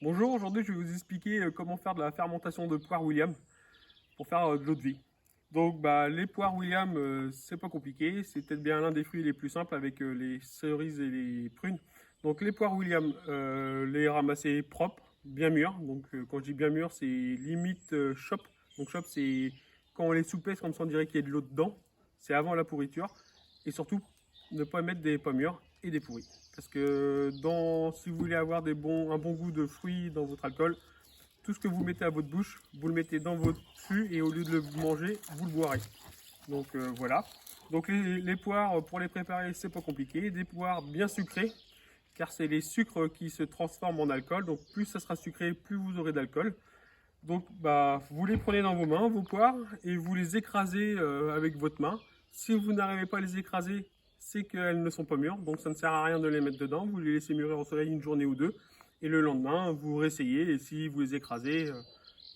Bonjour, aujourd'hui je vais vous expliquer comment faire de la fermentation de poire William pour faire de l'eau de vie. Donc les poires William, c'est pas compliqué, c'est peut-être bien l'un des fruits les plus simples avec les cerises et les prunes. Donc les poires William, les ramasser propres, bien mûres. Donc quand je dis bien mûres, c'est limite chop. Donc chop, c'est quand on les soupèse comme ça on dirait qu'il y a de l'eau dedans, c'est avant la pourriture. Et surtout, ne pas mettre des pommes mûres et des pourris. Parce que si vous voulez avoir un bon goût de fruits dans votre alcool, tout ce que vous mettez à votre bouche, vous le mettez dans votre fût et au lieu de le manger, vous le boirez. Donc voilà. Donc les poires, pour les préparer, c'est pas compliqué. Des poires bien sucrées, car c'est les sucres qui se transforment en alcool. Donc plus ça sera sucré, plus vous aurez d'alcool. Donc vous les prenez dans vos mains, vos poires, et vous les écrasez avec votre main. Si vous n'arrivez pas à les écraser, c'est qu'elles ne sont pas mûres, donc ça ne sert à rien de les mettre dedans. Vous les laissez mûrir au soleil une journée ou deux, et le lendemain, vous réessayez, et si vous les écrasez, il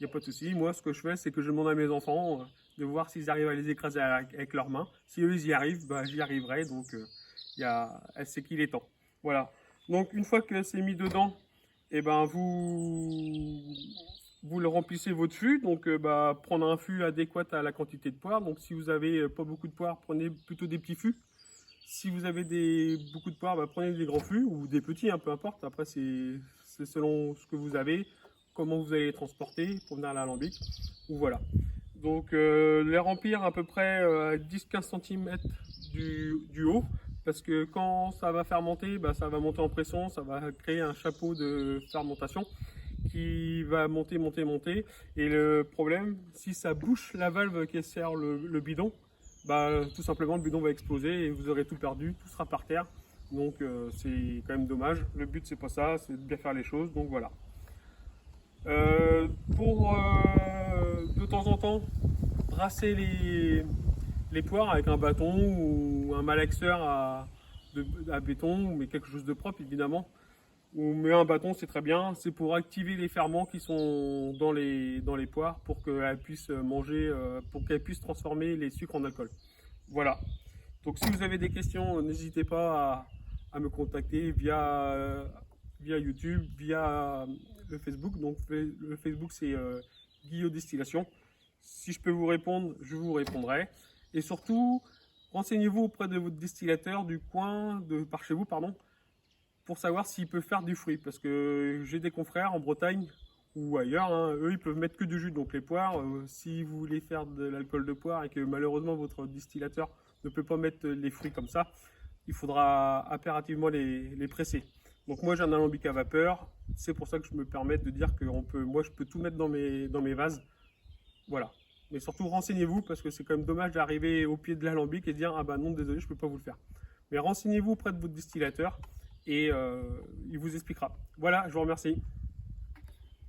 n'y a pas de souci. Moi, ce que je fais, c'est que je demande à mes enfants de voir s'ils arrivent à les écraser avec leurs mains. Si eux, ils y arrivent, j'y arriverai, donc c'est qu'il est temps. Voilà. Donc, une fois que c'est mis dedans, et vous le remplissez votre fût, donc prendre un fût adéquat à la quantité de poire. Donc si vous avez pas beaucoup de poire, prenez plutôt des petits fûts. Si vous avez beaucoup de poire, prenez des grands fûts ou des petits, peu importe. Après c'est selon ce que vous avez, comment vous allez les transporter pour venir à l'alambic. Ou voilà. Donc les remplir à peu près à 10-15 cm du haut. Parce que quand ça va fermenter, ça va monter en pression, ça va créer un chapeau de fermentation qui va monter, monter, monter. Et le problème, si ça bouche la valve qui sert le bidon, tout simplement le bidon va exploser et vous aurez tout perdu, tout sera par terre. Donc c'est quand même dommage. Le but c'est pas ça, c'est de bien faire les choses. Donc voilà. Pour de temps en temps brasser les poires avec un bâton ou un malaxeur à béton, mais quelque chose de propre évidemment. Mais un bâton, c'est très bien. C'est pour activer les ferments qui sont dans les poires pour qu'elles puissent manger, pour qu'elles puissent transformer les sucres en alcool. Voilà. Donc si vous avez des questions, n'hésitez pas à me contacter via YouTube, via le Facebook. Donc le Facebook, c'est Guillaume Distillation. Si je peux vous répondre, je vous répondrai. Et surtout, renseignez-vous auprès de votre distillateur du coin, par chez vous, pardon, pour savoir s'il peut faire du fruit. Parce que j'ai des confrères en Bretagne ou ailleurs, eux ils peuvent mettre que du jus. Donc les poires, si vous voulez faire de l'alcool de poire et que malheureusement votre distillateur ne peut pas mettre les fruits comme ça, il faudra impérativement les presser. Donc moi j'ai un alambic à vapeur, c'est pour ça que je me permets de dire que moi je peux tout mettre dans mes vases. Voilà. Mais surtout renseignez-vous parce que c'est quand même dommage d'arriver au pied de l'alambic et de dire ah non désolé je peux pas vous le faire. Mais renseignez-vous auprès de votre distillateur et il vous expliquera. Voilà, je vous remercie.